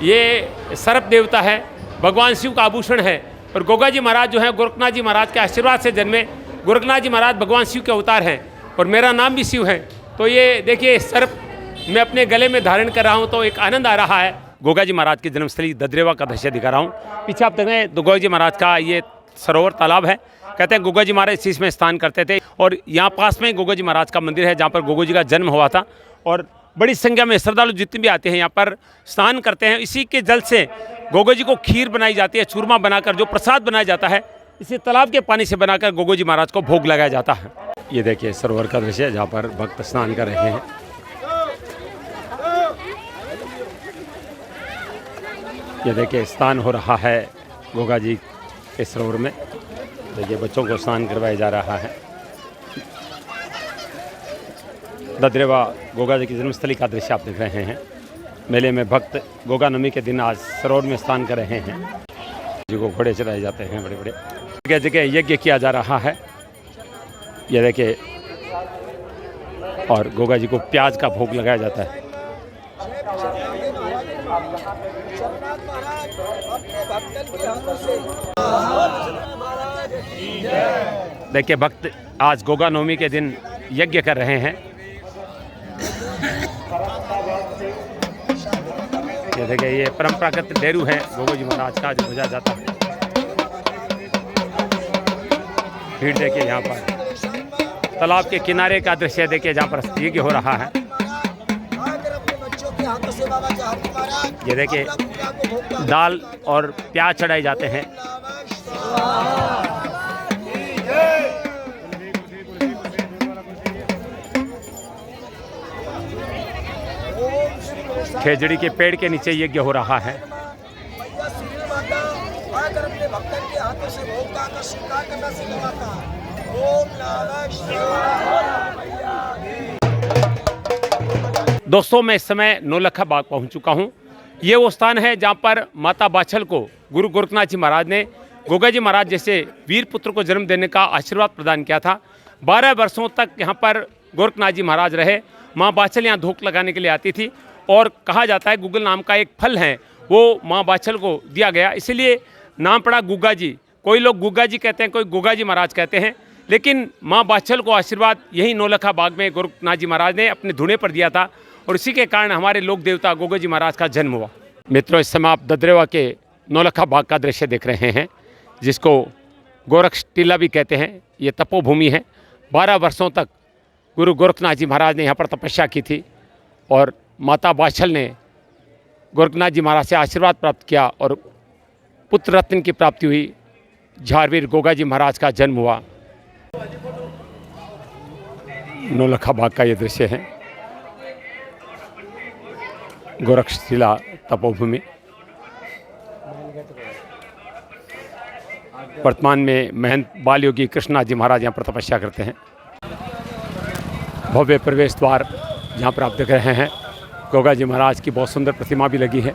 ये सर्प देवता है, भगवान शिव का आभूषण है। और गोगा जी महाराज जो हैं गोरखनाथ जी महाराज के आशीर्वाद से जन्मे। गोरखनाथ जी महाराज भगवान शिव के अवतार हैं और मेरा नाम भी शिव है। तो ये देखिए सर्प मैं अपने गले में धारण कर रहा हूँ, तो एक आनंद आ रहा है। गोगा जी महाराज की जन्मस्थली ददरेवा का दृश्य दिखा रहा हूँ। पीछे आप देख रहे हैं गोगा जी महाराज का ये सरोवर तालाब है। कहते हैं गोगा जी महाराज इस चीज़ में स्नान करते थे और यहाँ पास में गोगा जी महाराज का मंदिर है जहाँ पर गोगा जी का जन्म हुआ था। और बड़ी संख्या में श्रद्धालु जितने भी आते हैं यहाँ पर स्नान करते हैं। इसी के जल से गोगा जी को खीर बनाई जाती है, चूरमा बनाकर जो प्रसाद बनाया जाता है इसी तालाब के पानी से बनाकर गोगा जी महाराज को भोग लगाया जाता है। ये देखिए सरोवर का दृश्य जहाँ पर भक्त स्नान कर रहे हैं। ये देखिए स्नान हो रहा है गोगा जी के सरोवर में। देखिए बच्चों को स्नान करवाया जा रहा है। ददरेवा गोगा जी की जन्मस्थली का दृश्य आप देख रहे हैं। मेले में भक्त गोगा नवमी के दिन आज सरोवर में स्नान कर रहे हैं। जी को घोड़े चलाए जाते हैं, बड़े बड़े जगह जगह यज्ञ किया जा रहा है। ये देखिए और गोगा जी को प्याज का भोग लगाया जाता है। देखिए भक्त आज गोगा नवमी के दिन यज्ञ कर रहे हैं। ये देखिए ये परंपरागत डेरू है गोगा जी महाराज का जो बजा जाता है। भीड़ देखिए यहाँ पर तालाब के किनारे का दृश्य देखिए जहाँ पर यज्ञ हो रहा है। ये देखिए दाल और प्याज चढ़ाए जाते हैं। खेजड़ी के पेड़ के नीचे यज्ञ हो रहा है। दोस्तों मैं इस समय नौलखा बाग पहुंच चुका हूं। ये वो स्थान है जहां पर माता बाछल को गुरु गोरखनाथ जी महाराज ने गोगा जी महाराज जैसे वीर पुत्र को जन्म देने का आशीर्वाद प्रदान किया था। 12 वर्षों तक यहाँ पर गोरखनाथ जी महाराज रहे। माँ बाछल यहाँ धूप लगाने के लिए आती थी और कहा जाता है गुगल नाम का एक फल है वो माँ बाछल को दिया गया, इसलिए नाम पड़ा गुग्गा जी। कोई लोग गुग्गा जी कहते हैं, कोई गोगा जी महाराज कहते हैं, लेकिन माँ बाछल को आशीर्वाद यही नौलखा बाग में गोरखनाथ जी महाराज ने अपने धुने पर दिया था और इसी के कारण हमारे लोक देवता गोगा जी महाराज का जन्म हुआ। मित्रों इस समय आप ददरेवा के नौलखा बाग का दृश्य देख रहे हैं जिसको गोरक्ष टीला भी कहते हैं। ये तपोभूमि है। 12 वर्षों तक गुरु गोरखनाथ जी महाराज ने यहाँ पर तपस्या की थी और माता बाछल ने गोरखनाथ जी महाराज से आशीर्वाद प्राप्त किया और पुत्र रत्न की प्राप्ति हुई। झारवीर गोगा जी महाराज का जन्म हुआ। नौलखा बाग का ये दृश्य है, गोरक्षशिला तपोभूमि। वर्तमान में महंत बाल योगी कृष्णनाथ जी महाराज यहाँ पर तपस्या करते हैं। भव्य प्रवेश द्वार जहाँ पर आप देख रहे हैं गोगा जी महाराज की बहुत सुंदर प्रतिमा भी लगी है।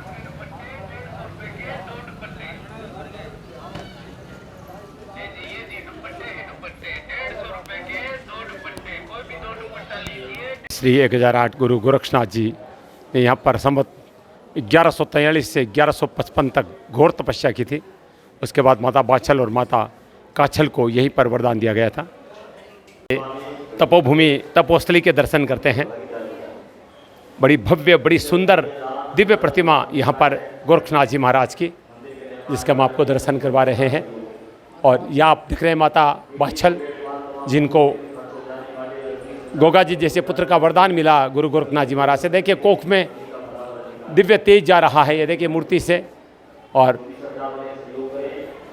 श्री 1008 गुरु गोरक्षनाथ जी ने यहाँ पर संवत 1143 से 1155 तक घोर तपस्या की थी। उसके बाद माता बाछल और माता काछल को यहीं पर वरदान दिया गया था। तपोभूमि तपोस्थली के दर्शन करते हैं। बड़ी भव्य बड़ी सुंदर दिव्य प्रतिमा यहाँ पर गोरखनाथ जी महाराज की, जिसका हम आपको दर्शन करवा रहे हैं। और यहाँ आप दिख रहे हैं माता बाछल जिनको गोगा जी जैसे पुत्र का वरदान मिला गुरु गोरखनाथ जी महाराज से। देखिए कोख में दिव्य तेज जा रहा है, ये देखिए मूर्ति से। और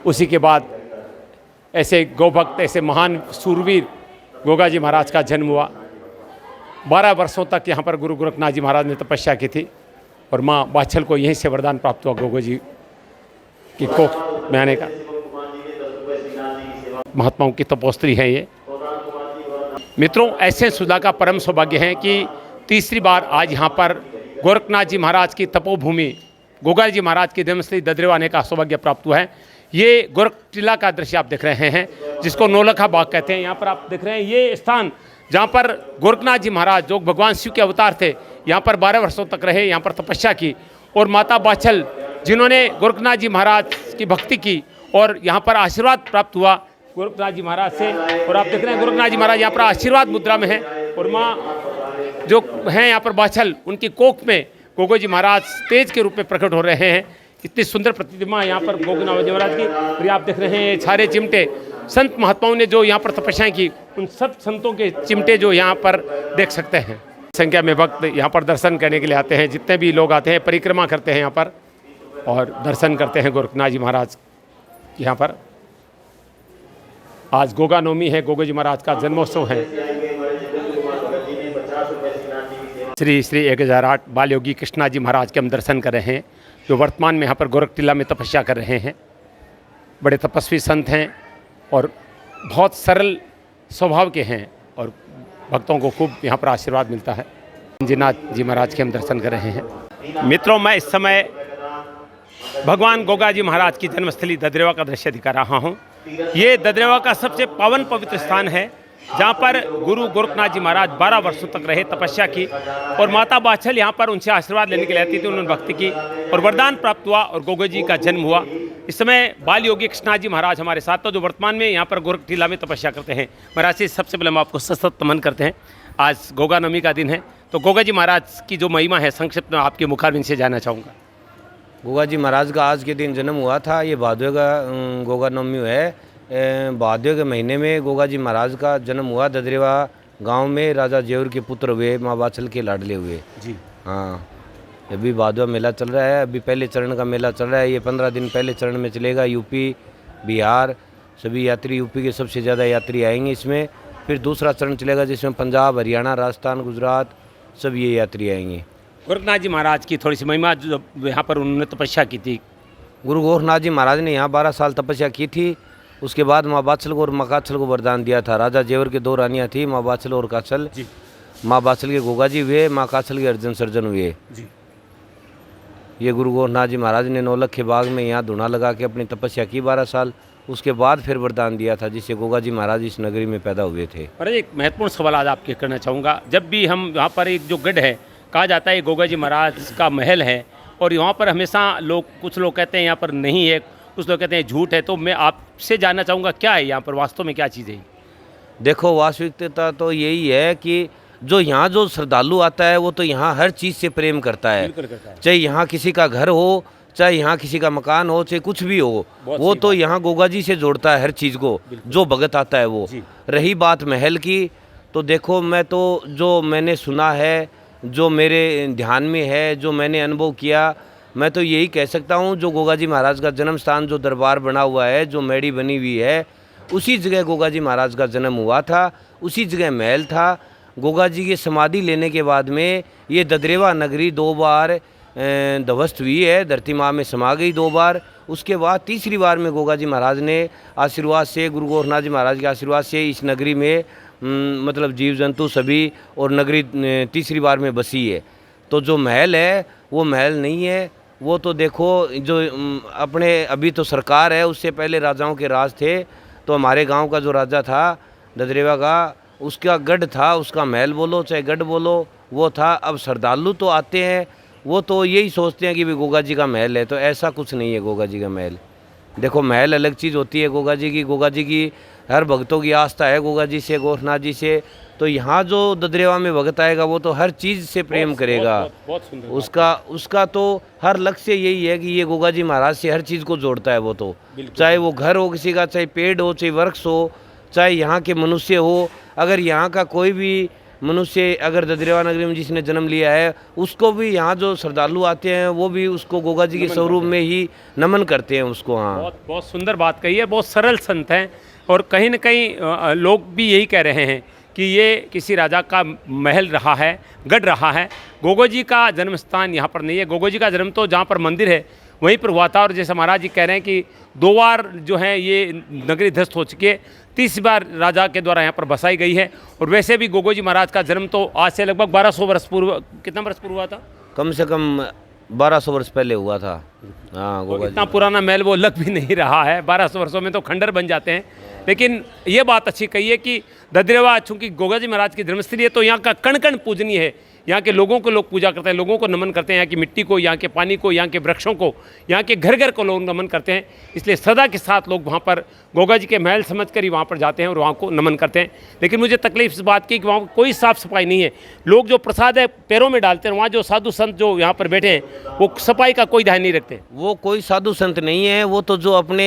उसी के बाद ऐसे गौभक्त ऐसे महान सूरवीर गोगा जी महाराज का जन्म हुआ। 12 वर्षों तक यहाँ पर गुरु गोरखनाथ जी महाराज ने तपस्या की थी और माँ बाछल को यहीं से वरदान प्राप्त हुआ गोगा जी की कोख में आने का। महात्माओं की तपोस्त्री है ये। मित्रों ऐसे सुधा का परम सौभाग्य है कि तीसरी बार आज यहाँ पर गोरखनाथ जी महाराज की तपोभूमि गोगा जी महाराज की जन्मस्थली ददरेवा आने का सौभाग्य प्राप्त हुआ है। ये गोरख टीला का दृश्य आप देख रहे हैं जिसको नौलखा बाग कहते हैं। यहाँ पर आप देख रहे हैं ये स्थान जहाँ पर गोरखनाथ जी महाराज जो भगवान शिव के अवतार थे यहाँ पर 12 वर्षों तक रहे, यहाँ पर तपस्या की और माता बाछल जिन्होंने गोरखनाथ जी महाराज की भक्ति की और यहाँ पर आशीर्वाद प्राप्त हुआ गोरखनाथ जी महाराज से। और आप देख रहे हैं गोरखनाथ जी महाराज यहाँ पर आशीर्वाद मुद्रा में हैं और माँ जो हैं यहाँ पर बाछल उनकी कोख में गोगो जी महाराज तेज के रूप में प्रकट हो रहे हैं। इतनी सुंदर प्रतिमा यहाँ पर गोगनाथ जी महाराज की। और आप देख रहे हैं सारे चिमटे संत महात्माओं ने जो यहाँ पर तपस्याएं की उन सब संतों के चिमटे जो यहाँ पर देख सकते हैं। संख्या में भक्त यहाँ पर दर्शन करने के लिए आते हैं, जितने भी लोग आते हैं परिक्रमा करते हैं यहाँ पर और दर्शन करते हैं गोरखनाथ जी महाराज यहाँ पर। आज गोगा नवमी है, गोगो जी महाराज का जन्मोत्सव है। श्री श्री 1008 बाल योगी कृष्णा जी महाराज के हम दर्शन कर रहे हैं, जो वर्तमान में यहाँ पर गोरख टीला में तपस्या कर रहे हैं। बड़े तपस्वी संत हैं और बहुत सरल स्वभाव के हैं और भक्तों को खूब यहाँ पर आशीर्वाद मिलता है। जिनाथ जी महाराज के हम दर्शन कर रहे हैं। मित्रों, मैं इस समय भगवान गोगा जी महाराज की जन्मस्थली ददरेवा का दृश्य दिखा रहा हूँ। ये ददरेवा का सबसे पावन पवित्र स्थान है, जहाँ पर गुरु गोरखनाथ जी महाराज 12 वर्षों तक रहे, तपस्या की और माता बाछल यहाँ पर उनसे आशीर्वाद लेने के लिए आती थी। उन्होंने भक्ति की और वरदान प्राप्त हुआ और गोगो जी का जन्म हुआ। इस समय बाल योगी कृष्णा जी महाराज हमारे साथ, तो जो वर्तमान में यहाँ पर गोरख टीला में तपस्या करते हैं। महाराज जी, सबसे पहले हम आपको सशक्त नमन करते हैं। आज गोगा नवमी का दिन है, तो गोगा जी महाराज की जो महिमा है संक्षिप्त में आपके मुखारबिंद से जानना चाहूँगा। गोगा जी महाराज का आज के दिन जन्म हुआ था। ये भादवे का गोगा नवमी है। भादवे के महीने में गोगा जी महाराज का जन्म हुआ। ददरेवा गांव में राजा जेवर के पुत्र हुए, माँ बाछल के लाडले हुए जी। हाँ, अभी भादवा मेला चल रहा है। अभी पहले चरण का मेला चल रहा है। ये 15 दिन पहले चरण में चलेगा। यूपी, बिहार सभी यात्री, यूपी के सबसे ज़्यादा यात्री आएंगे इसमें। फिर दूसरा चरण चलेगा जिसमें पंजाब, हरियाणा, राजस्थान, गुजरात सब ये यात्री आएंगे। गोरखनाथ जी महाराज की थोड़ी सी महिमा, जो यहाँ पर उन्होंने तपस्या की थी। गुरु गोरखनाथ जी महाराज ने यहाँ 12 साल तपस्या की थी। उसके बाद माँ बाछल को और माँ काछल को वरदान दिया था। राजा जेवर के 2 रानियाँ थी, माँ बाछल और काछल। माँ बाछल के गोगा जी हुए, माँ काछल के अर्जुन सर्जन हुए जी। ये गुरु गोरखनाथ जी महाराज ने नौलखे बाग में यहाँ धुना लगा के अपनी तपस्या की 12 साल। उसके बाद फिर वरदान दिया था, जिससे गोगा जी महाराज इस नगरी में पैदा हुए थे। और एक महत्वपूर्ण सवाल आज आपके करना चाहूँगा। जब भी हम यहाँ पर एक जो गढ़ है, कहा जाता है गोगा जी महाराज का महल है और यहाँ पर हमेशा लोग, कुछ लोग कहते हैं यहाँ पर नहीं है, कुछ लोग कहते हैं झूठ है। तो मैं आपसे जानना चाहूँगा क्या है यहाँ पर वास्तव में, क्या चीज़ है? देखो, वास्तविकता तो यही है कि जो यहाँ जो श्रद्धालु आता है वो तो यहाँ हर चीज़ से प्रेम करता है। चाहे यहाँ किसी का घर हो, चाहे यहाँ किसी का मकान हो, चाहे कुछ भी हो, वो तो यहाँ गोगा जी से जोड़ता है हर चीज़ को। जो भगत आता है वो। रही बात महल की, तो देखो, मैं तो जो मैंने सुना है, जो मेरे ध्यान में है, जो मैंने अनुभव किया, मैं तो यही कह सकता हूँ, जो गोगा जी महाराज का जन्म स्थान, जो दरबार बना हुआ है, जो मैड़ी बनी हुई है, उसी जगह गोगा जी महाराज का जन्म हुआ था। उसी जगह महल था। गोगा जी की समाधि लेने के बाद में ये ददरेवा नगरी 2 बार ध्वस्त हुई है, धरती माँ में समा गई 2 बार। उसके बाद तीसरी बार में गोगा जी महाराज ने आशीर्वाद से, गुरु गोरखनाथ जी महाराज के आशीर्वाद से इस नगरी में मतलब जीव जंतु सभी और नगरी तीसरी बार में बसी है। तो जो महल है वो महल नहीं है, वो तो देखो, जो अपने अभी तो सरकार है, उससे पहले राजाओं के राज थे। तो हमारे गांव का जो राजा था ददरेवा का, उसका गढ़ था, उसका महल बोलो चाहे गढ़ बोलो, वो था। अब श्रद्धालु तो आते हैं, वो तो यही सोचते हैं कि भाई गोगा जी का महल है, तो ऐसा कुछ नहीं है गोगा जी का महल। देखो, महल अलग चीज़ होती है गोगा जी की। गोगा जी की हर भक्तों की आस्था है गोगा जी से, गोरखनाथ जी से। तो यहाँ जो ददरेवा में भगत आएगा वो तो हर चीज़ से प्रेम करेगा। बहुत सुंदर। उसका तो हर लक्ष्य यही है कि ये गोगा जी महाराज से हर चीज़ को जोड़ता है वो तो। चाहे वो घर हो किसी का, चाहे पेड़ हो, चाहे वृक्ष हो, चाहे यहाँ के मनुष्य हो। अगर यहाँ का कोई भी मनुष्य अगर ददरेवा नगरी में जिसने जन्म लिया है, उसको भी यहाँ जो श्रद्धालु आते हैं वो भी उसको गोगा जी के स्वरूप में ही नमन करते हैं उसको। हाँ, बहुत सुंदर बात कही है। बहुत सरल संत हैं और कहीं न कहीं लोग भी यही कह रहे हैं कि ये किसी राजा का महल रहा है, गढ़ रहा है। गोगो जी का जन्म स्थान यहाँ पर नहीं है। गोगो जी का जन्म तो जहाँ पर मंदिर है वहीं पर हुआ था। और जैसे महाराज जी कह रहे हैं कि 2 बार जो है ये नगरी ध्वस्त हो चुकी है, 30 बार राजा के द्वारा यहाँ पर बसाई गई है। और वैसे भी गोगो जी महाराज का जन्म तो आज से लगभग 1200 वर्ष पूर्व, कितना वर्ष पूर्व हुआ था? कम से कम 1200 वर्ष पहले हुआ था। हाँ, गोगा इतना पुराना महल वो लग भी नहीं रहा है। 1200 वर्षों में तो खंडर बन जाते हैं। लेकिन ये बात अच्छी कही है कि ददरेवा चूँकि गोगा जी महाराज की जन्मस्थली है, तो यहाँ का कण कण पूजनीय है। यहाँ के लोगों को लोग पूजा करते हैं, लोगों को नमन करते हैं, यहाँ की मिट्टी को, यहाँ के पानी को, यहाँ के वृक्षों को, यहाँ के घर घर को लोग नमन करते हैं। इसलिए श्रद्धा के साथ लोग वहाँ पर गोगा जी के महल समझ कर ही वहाँ पर जाते हैं और वहाँ को नमन करते हैं। लेकिन मुझे तकलीफ इस बात की कि वहाँ कोई साफ़ सफाई नहीं है। लोग जो प्रसाद है पैरों में डालते हैं, वहाँ जो साधु संत जो यहाँ पर बैठे हैं वो सफाई का कोई ध्यान नहीं रखते। वो कोई साधु संत नहीं है, वो तो जो अपने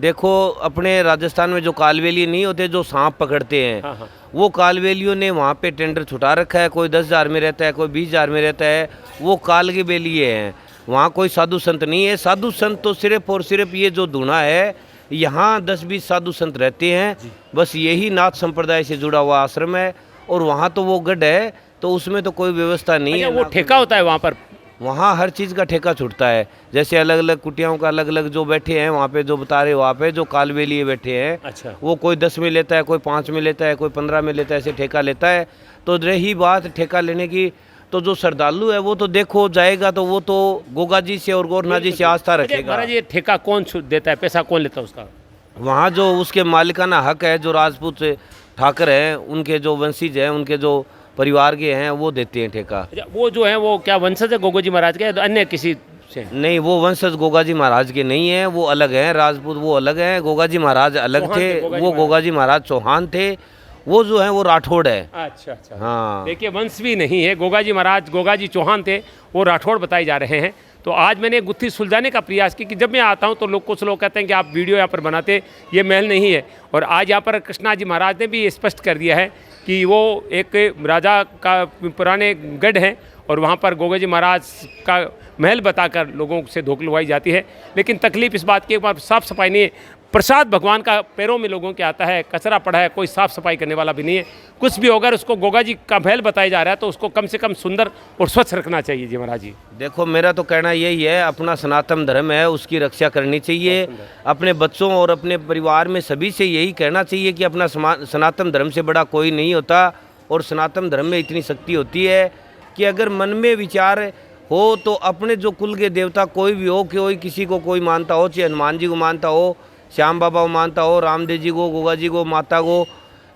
देखो अपने राजस्थान में जो कालबेली नहीं होते जो सांप पकड़ते हैं, हाँ। वो कालबेलियों ने वहाँ पे टेंडर छुटा रखा है। कोई 10,000 में रहता है, कोई 20,000 में रहता है, वो काल के बेलिए हैं। वहाँ कोई साधु संत नहीं है। साधु संत तो सिर्फ और सिर्फ ये जो धूना है, यहाँ 10-20 साधु संत रहते हैं, बस यही नाथ संप्रदाय से जुड़ा हुआ आश्रम है। और वहाँ तो वो गढ़ है, तो उसमें तो कोई व्यवस्था नहीं है। वो ठेका होता है वहाँ पर, वहाँ हर चीज़ का ठेका छूटता है। जैसे अलग अलग कुटियाओं का अलग अलग जो बैठे हैं वहाँ पे, जो बता रहे वहाँ पे जो कालबेलिए बैठे हैं, अच्छा, वो कोई 10 में लेता है, कोई 5 में लेता है, कोई 15 में लेता है, ऐसे ठेका लेता है। तो रही बात ठेका लेने की, तो जो श्रद्धालु है वो तो देखो जाएगा तो वो तो गोगा जी से और गोरखनाथ जी से आस्था रखेगा। महाराज ये ठेका कौन देता है, पैसा कौन लेता है उसका? वहाँ जो उसके मालिकाना हक है, जो राजपूत ठाकर हैं, उनके जो वंशीज हैं, उनके जो परिवार के हैं, वो देते हैं ठेका। वो जो है वो क्या वंशज है गोगा जी महाराज के, अन्य किसी से? नहीं, वो वंशज गोगा जी महाराज के नहीं है, वो अलग हैं। राजपूत वो अलग हैं, गोगा जी महाराज अलग थे। वो गोगा जी महाराज चौहान थे, वो जो है वो राठौड़ है। अच्छा अच्छा, हाँ। देखिए वंश भी नहीं है। गोगा जी महाराज, गोगा जी चौहान थे, वो राठौड़ बताए जा रहे हैं। तो आज मैंने गुत्थी सुलझाने का प्रयास किया कि जब मैं आता हूं तो कुछ लोग कहते हैं कि आप वीडियो यहाँ पर बनाते, ये महल नहीं है। और आज यहाँ पर कृष्णा जी महाराज ने भी ये स्पष्ट कर दिया है कि वो एक राजा का पुराने गढ़ हैं और वहाँ पर गोगा जी महाराज का महल बताकर लोगों से धोखलुवाई जाती है। लेकिन तकलीफ इस बात की, साफ़ सफाई नहीं है। प्रसाद भगवान का पैरों में लोगों के आता है, कचरा पड़ा है, कोई साफ़ सफाई करने वाला भी नहीं है। कुछ भी होगा उसको गोगा जी का महल बताया जा रहा है तो उसको कम से कम सुंदर और स्वच्छ रखना चाहिए। जी महाराज जी, देखो मेरा तो कहना यही है, अपना सनातन धर्म है, उसकी रक्षा करनी चाहिए। अपने बच्चों और अपने परिवार में सभी से यही कहना चाहिए कि अपना सनातन धर्म से बड़ा कोई नहीं होता। और सनातन धर्म में इतनी शक्ति होती है कि अगर मन में विचार हो तो अपने जो कुल के देवता कोई भी हो, कोई किसी को कोई मानता हो, चाहे हनुमान जी को मानता हो, श्याम बाबा को मानता हो, रामदेव जी को, गोगा जी को, माता को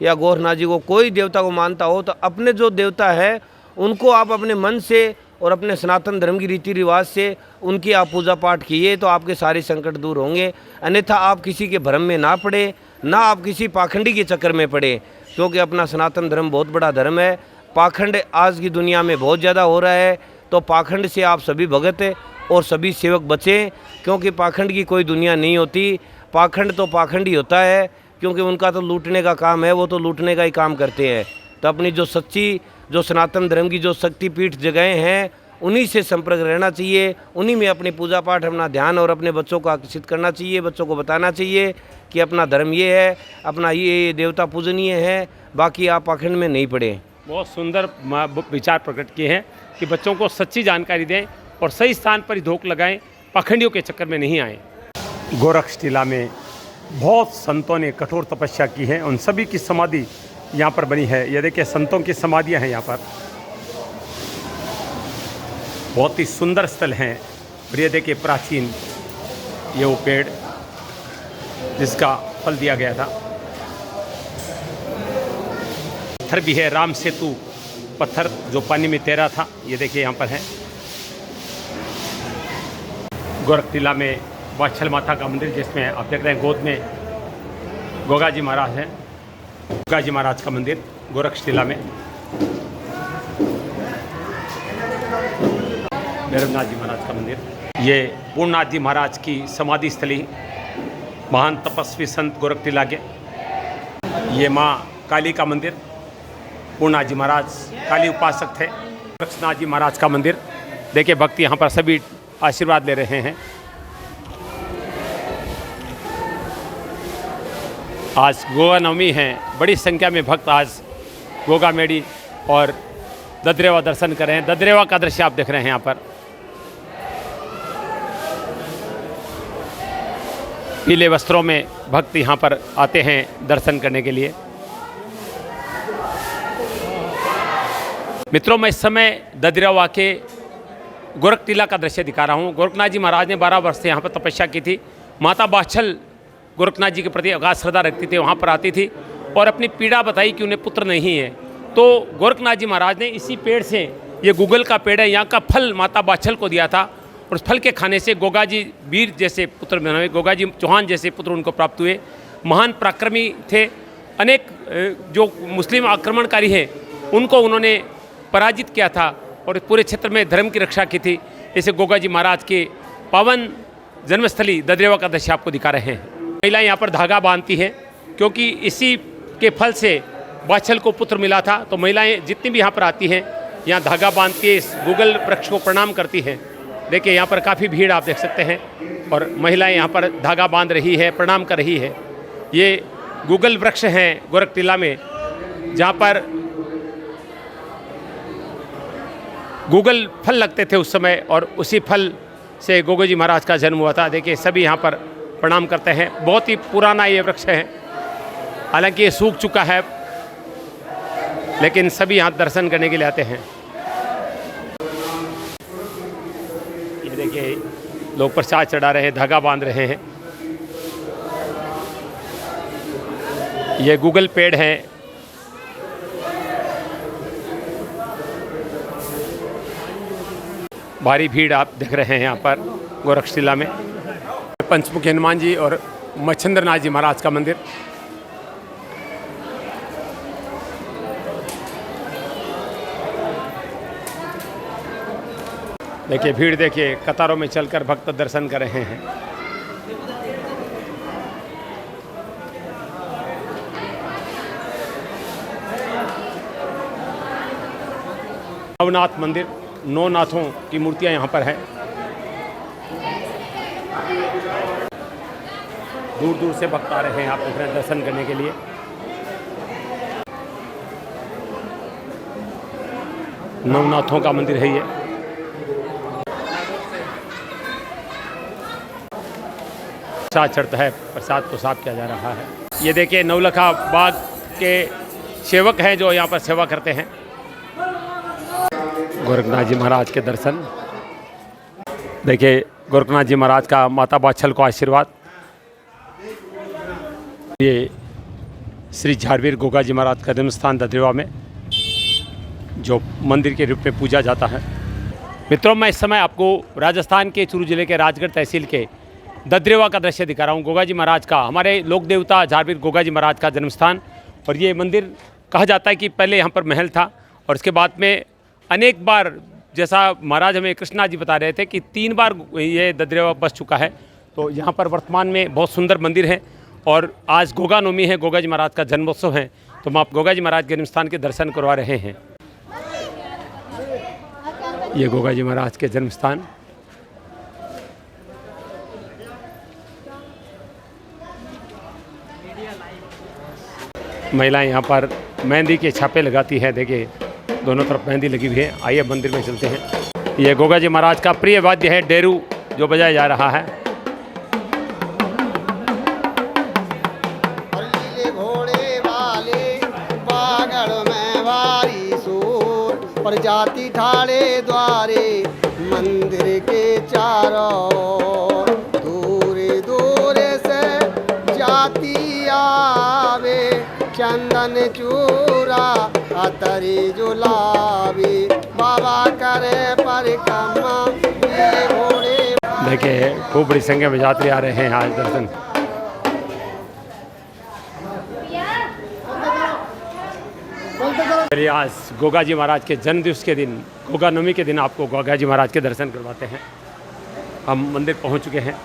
या गोरखनाथ जी को, कोई देवता को मानता हो, तो अपने जो देवता है उनको आप अपने मन से और अपने सनातन धर्म की रीति रिवाज से उनकी आप पूजा पाठ कीजिए तो आपके सारे संकट दूर होंगे। अन्यथा आप किसी के भ्रम में ना पड़े, ना आप किसी पाखंडी के चक्कर में पड़े, क्योंकि अपना सनातन धर्म बहुत बड़ा धर्म है। पाखंड आज की दुनिया में बहुत ज़्यादा हो रहा है, तो पाखंड से आप सभी भगत और सभी सेवक बचें, क्योंकि पाखंड की कोई दुनिया नहीं होती। पाखंड तो पाखंड ही होता है, क्योंकि उनका तो लूटने का काम है, वो तो लूटने का ही काम करते हैं। तो अपनी जो सच्ची, जो सनातन धर्म की जो शक्तिपीठ जगहें हैं, उन्हीं से संपर्क रहना चाहिए, उन्हीं में अपनी पूजा पाठ, अपना ध्यान और अपने बच्चों को आकर्षित करना चाहिए। बच्चों को बताना चाहिए कि अपना धर्म ये है, अपना ये देवता पूजनीय है, बाकी आप पाखंड में नहीं पड़े। बहुत सुंदर विचार प्रकट किए हैं कि बच्चों को सच्ची जानकारी दें और सही स्थान पर ही धोख लगाएं, पाखंडियों के चक्कर में नहीं आएँ। गोरक्षटीला में बहुत संतों ने कठोर तपस्या की है, उन सभी की समाधि यहाँ पर बनी है। ये देखिए संतों की समाधियाँ हैं यहाँ पर, बहुत ही सुंदर स्थल हैं। और ये देखिए प्राचीन ये वो पेड़ जिसका फल दिया गया था, पत्थर भी है, राम सेतु पत्थर जो पानी में तैरा था, ये देखिए यहाँ पर है। गोरखटीला में वात्सल माता का मंदिर, जिसमें आप देख रहे हैं गोद में गोगा जी महाराज हैं। गोगा जी महाराज का मंदिर गोरक्षटीला में। भैरवनाथ जी महाराज का मंदिर, ये पूर्णनाथ जी महाराज की समाधि स्थली, महान तपस्वी संत गोरखटीला के। ये माँ काली का मंदिर, पूर्णनाथ जी महाराज काली उपासक थे। गोरक्षनाथ जी महाराज का मंदिर, देखिए भक्त यहाँ पर सभी आशीर्वाद ले रहे हैं। आज गोगा नवमी है, बड़ी संख्या में भक्त आज गोगा मेड़ी और ददरेवा दर्शन कर रहे हैं। ददरेवा का दृश्य आप देख रहे हैं यहाँ पर। पीले वस्त्रों में भक्त यहाँ पर आते हैं दर्शन करने के लिए। मित्रों, मैं इस समय ददरेवा के गोरखटीला का दृश्य दिखा रहा हूँ। गोरखनाथ जी महाराज ने 12 वर्ष से यहाँ पर तपस्या की थी। माता बाछल गोरखनाथ जी के प्रति अगाध श्रद्धा रखती थी, वहाँ पर आती थी और अपनी पीड़ा बताई कि उन्हें पुत्र नहीं है। तो गोरखनाथ जी महाराज ने इसी पेड़ से, ये गूगल का पेड़ है, यहाँ का फल माता बाछल को दिया था और उस फल के खाने से गोगा जी वीर जैसे पुत्र बने, गोगा जी चौहान जैसे पुत्र उनको प्राप्त हुए। महान पराक्रमी थे, अनेक जो मुस्लिम आक्रमणकारी हैं उनको उन्होंने पराजित किया था और पूरे क्षेत्र में धर्म की रक्षा की थी। ऐसे गोगा जी महाराज के पावन जन्मस्थली ददरेवा का दृश्य आपको दिखा रहे हैं। महिलाएं यहाँ पर धागा बांधती हैं क्योंकि इसी के फल से बाछल को पुत्र मिला था। तो महिलाएं जितनी भी यहाँ पर आती हैं यहाँ धागा बांधती है, इस गूगल वृक्ष को प्रणाम करती हैं। देखिए यहाँ पर काफ़ी भीड़ आप देख सकते हैं और महिलाएं यहाँ पर धागा बांध रही है, प्रणाम कर रही है। ये गूगल वृक्ष हैं गोरख टीला में, जहाँ पर गूगल फल लगते थे उस समय और उसी फल से गोगा जी महाराज का जन्म हुआ था। देखिए सभी यहाँ पर प्रणाम करते हैं। बहुत ही पुराना ये वृक्ष है, हालांकि ये सूख चुका है, लेकिन सभी यहाँ दर्शन करने के लिए आते हैं। ये देखिए लोग प्रसाद चढ़ा रहे हैं, धागा बांध रहे हैं। ये गूगल पेड़ है। भारी भीड़ आप देख रहे हैं यहाँ पर गोरखशिला में। पंचमुखी हनुमान जी और मच्छिंद्रनाथ जी महाराज का मंदिर। देखिए भीड़, देखिए कतारों में चलकर भक्त दर्शन कर रहे हैं। नवनाथ मंदिर, नौ नाथों की मूर्तियां यहाँ पर हैं। दूर दूर से भक्त आ रहे हैं आप देख रहे हैं दर्शन करने के लिए। नवनाथों का मंदिर है ये। प्रसाद चढ़ता है, प्रसाद को साफ किया जा रहा है। ये देखिए नवलखा बाग के सेवक हैं जो यहाँ पर सेवा करते हैं। गोरखनाथ जी महाराज के दर्शन। देखिए गोरखनाथ जी महाराज का माता बाछल को आशीर्वाद। ये श्री झारवीर गोगा जी महाराज का जन्मस्थान ददरेवा में जो मंदिर के रूप में पूजा जाता है। मित्रों, मैं इस समय आपको राजस्थान के चूरू जिले के राजगढ़ तहसील के ददरेवा का दृश्य दिखा रहा हूँ। गोगा जी महाराज का, हमारे लोक देवता झारवीर गोगा जी महाराज का जन्मस्थान। और ये मंदिर कहा जाता है कि पहले यहाँ पर महल था और उसके बाद में अनेक बार, जैसा महाराज हमें कृष्णा जी बता रहे थे कि 3 बार ये ददरेवा बस चुका है। तो यहाँ पर वर्तमान में बहुत सुंदर मंदिर है और आज गोगा नवमी है, गोगा जी महाराज का जन्मोत्सव है। तो हम आप गोगा जी महाराज के जन्मस्थान के दर्शन करवा रहे हैं। ये गोगा जी महाराज के जन्मस्थान। महिलाएं यहाँ पर मेहंदी के छापे लगाती है। देखिए दोनों तरफ मेहंदी लगी हुई है। आइए मंदिर में चलते हैं। ये गोगा जी महाराज का प्रिय वाद्य है डेरू, जो बजाया जा रहा है। घोड़े वाले बागड़ में वारी सूर, प्रजाति ठाड़े द्वारे मंदिर के चारों, दूर दूर से जाती आवे, चंदन चूरा अतरी जुलावी, बाबा करे परिक्रमा घोड़े। देखिए खूब बड़ी संख्या में यात्री आ रहे हैं आज दर्शन। चलिए आज गोगा जी महाराज के जन्म दिवस के दिन, गोगा नवमी के दिन आपको गोगा जी महाराज के दर्शन करवाते हैं। हम मंदिर पहुंच चुके हैं।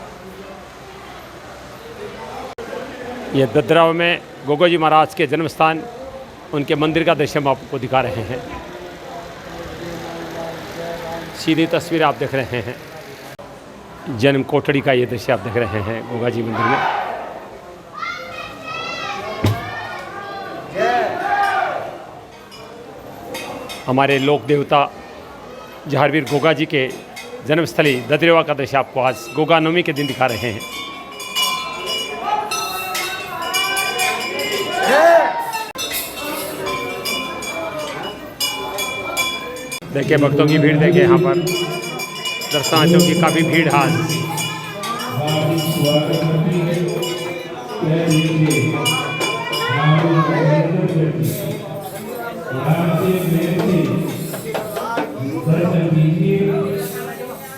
ये ददरेवा में गोगा जी महाराज के जन्म स्थान, उनके मंदिर का दृश्य हम आपको दिखा रहे हैं। सीधी तस्वीर आप देख रहे हैं। जन्म कोठड़ी का ये दृश्य आप देख रहे हैं गोगा जी मंदिर में। हमारे लोक देवता झारवीर गोगा जी के जन्मस्थली ददरेवा का दृश्य आपको आज गोगा नवमी के दिन दिखा रहे हैं। देखिए भक्तों की भीड़, देखिए यहाँ पर दर्शनार्थियों की काफ़ी भीड़ है आज।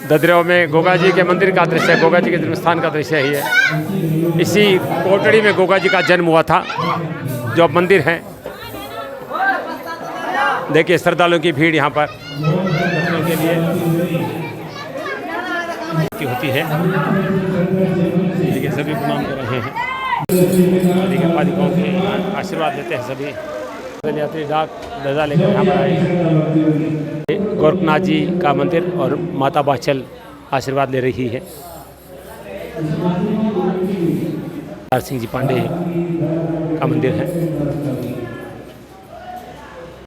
ददरेवा में गोगा जी के मंदिर का दृश्य है, गोगा जी के जन्म स्थान का दृश्य ही है। इसी कोटड़ी में गोगा जी का जन्म हुआ था, जो अब मंदिर है। देखिए श्रद्धालुओं की भीड़ यहाँ पर दर्शनों के लिए होती है। देखिए सभी प्रणाम कर रहे हैं, देखिए पादिकाओं के आशीर्वाद लेते हैं सभी यात्री। डाक ध्वजा लेकर यहाँ पर आए। गोरखनाथ जी का मंदिर और माता बाछल आशीर्वाद ले रही है। सिंह जी पांडे का मंदिर है।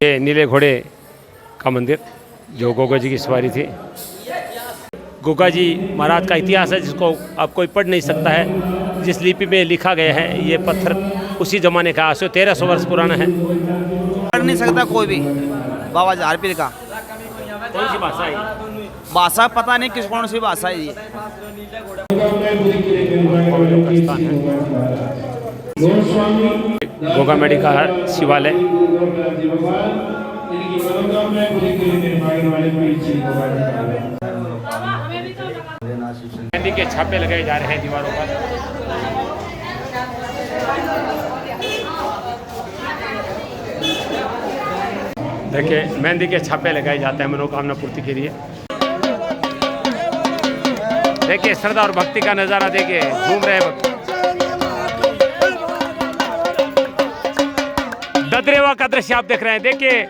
ये नीले घोड़े का मंदिर, जो गोगा जी की सवारी थी। गोगा जी महाराज का इतिहास है, जिसको अब कोई पढ़ नहीं सकता है। जिस लिपि में लिखा गया है, ये पत्थर उसी ज़माने का 1300 वर्ष पुराना है। पढ़ नहीं सकता कोई भी बाबा झारपीर का। कौन सी भाषा है? भाषा पता नहीं किस कौन सी भाषा है ये। स्थान है गोगा मेडी का शिवालय। मेहंदी के छापे लगाए जा रहे हैं दीवारों पर। देखिए मेहंदी के छापे लगाए जाते हैं मनोकामना पूर्ति के लिए। देखिए श्रद्धा और भक्ति का नज़ारा, देखिए झूम रहे भक्त। ददरेवा का दृश्य आप देख रहे हैं। देखिए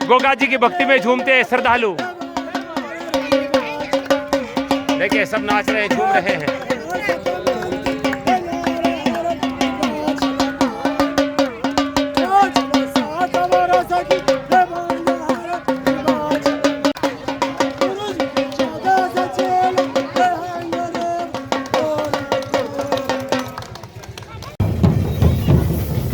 गोगा जी की भक्ति में झूमते हैं श्रद्धालु। देखिए सब नाच रहे हैं, झूम रहे हैं।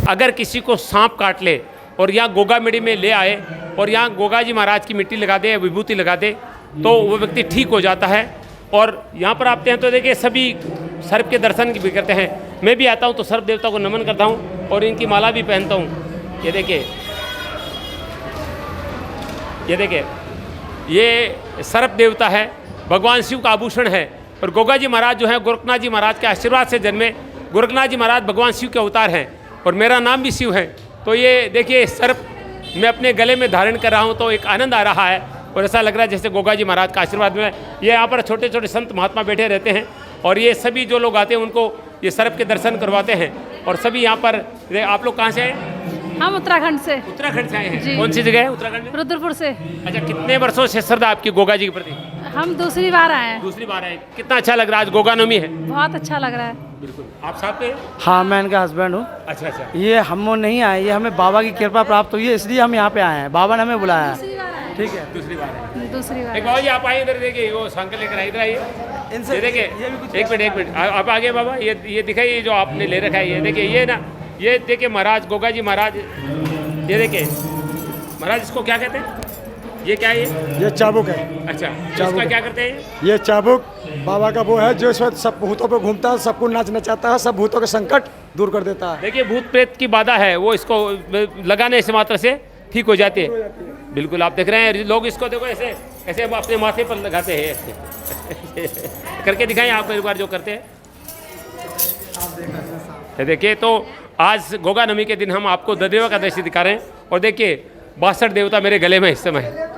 अगर किसी को सांप काट ले और यहाँ गोगा मेडी में ले आए और यहाँ गोगा जी महाराज की मिट्टी लगा दे, विभूति लगा दे, तो वो व्यक्ति ठीक हो जाता है। और यहाँ पर आते हैं तो देखिए सभी सर्प के दर्शन भी करते हैं। मैं भी आता हूँ तो सर्प देवता को नमन करता हूँ और इनकी माला भी पहनता हूँ। ये देखिए, ये सर्प देवता है, भगवान शिव का आभूषण है। और गोगा जी महाराज जो है गोरखनाथ जी महाराज के आशीर्वाद से जन्मे। गोरखनाथ जी महाराज भगवान शिव के अवतार हैं और मेरा नाम भी शिव है। तो ये देखिए सर्प मैं अपने गले में धारण कर रहा हूँ, तो एक आनंद आ रहा है और ऐसा लग रहा है जैसे गोगा जी महाराज का आशीर्वाद मिला। ये यहाँ पर छोटे छोटे संत महात्मा बैठे रहते हैं और ये सभी जो लोग आते हैं उनको ये सर्प के दर्शन करवाते हैं। और सभी यहाँ पर, आप लोग कहाँ से आए? हम उत्तराखंड से। उत्तराखंड से आए हैं। जी। कौन सी जगह है उत्तराखंड में? रुद्रपुर से। अच्छा, कितने वर्षों से श्रद्धा आपकी गोगा जी के प्रति? हम दूसरी बार आए हैं। दूसरी बार आए। कितना अच्छा लग रहा है, आज गोगा नवमी है। बहुत अच्छा लग रहा है। बिल्कुल। आप साथ में? हाँ, मैं इनका हस्बैंड हूँ। अच्छा अच्छा। ये हम नहीं आए, ये हमें बाबा की कृपा प्राप्त हुई है, इसलिए हम यहाँ पे आए हैं। बाबा ने हमें बुलाया है। ठीक है, दूसरी बार है। दूसरी बार। एक बाबा जी आप आइए इधर, देखिए वो सांकल लेकर आइए, इधर आइए। ये देखिए, एक मिनट आप आगे बाबा, ये दिखाइए जो आपने ले रखा है। ये देखिए, ये ना, ये देखिए महाराज गोगा जी महाराज, ये देखिए महाराज, इसको क्या कहते हैं? ये क्या है ये चाबुक है। अच्छा, चाबुक इसका है। क्या करते हैं? ये चाबुक बाबा का वो है जो इस वक्त सब भूतों पे घूमता है, सबको नाच नचाता है, सब भूतों के संकट दूर कर देता है। देखिए भूत प्रेत की बाधा है, वो इसको लगाने से मात्र से ठीक हो जाती है। बिल्कुल आप देख रहे हैं लोग इसको देखो ऐसे ऐसे अपने माथे पर लगाते हैं ऐसे करके दिखाएं आप एक बार जो करते हैं। देखिए तो आज गोगा नवमी के दिन हम आपको ददरेवा का दृश्य दिखा रहे हैं और देखिए 62 देवता मेरे गले में इस समय है।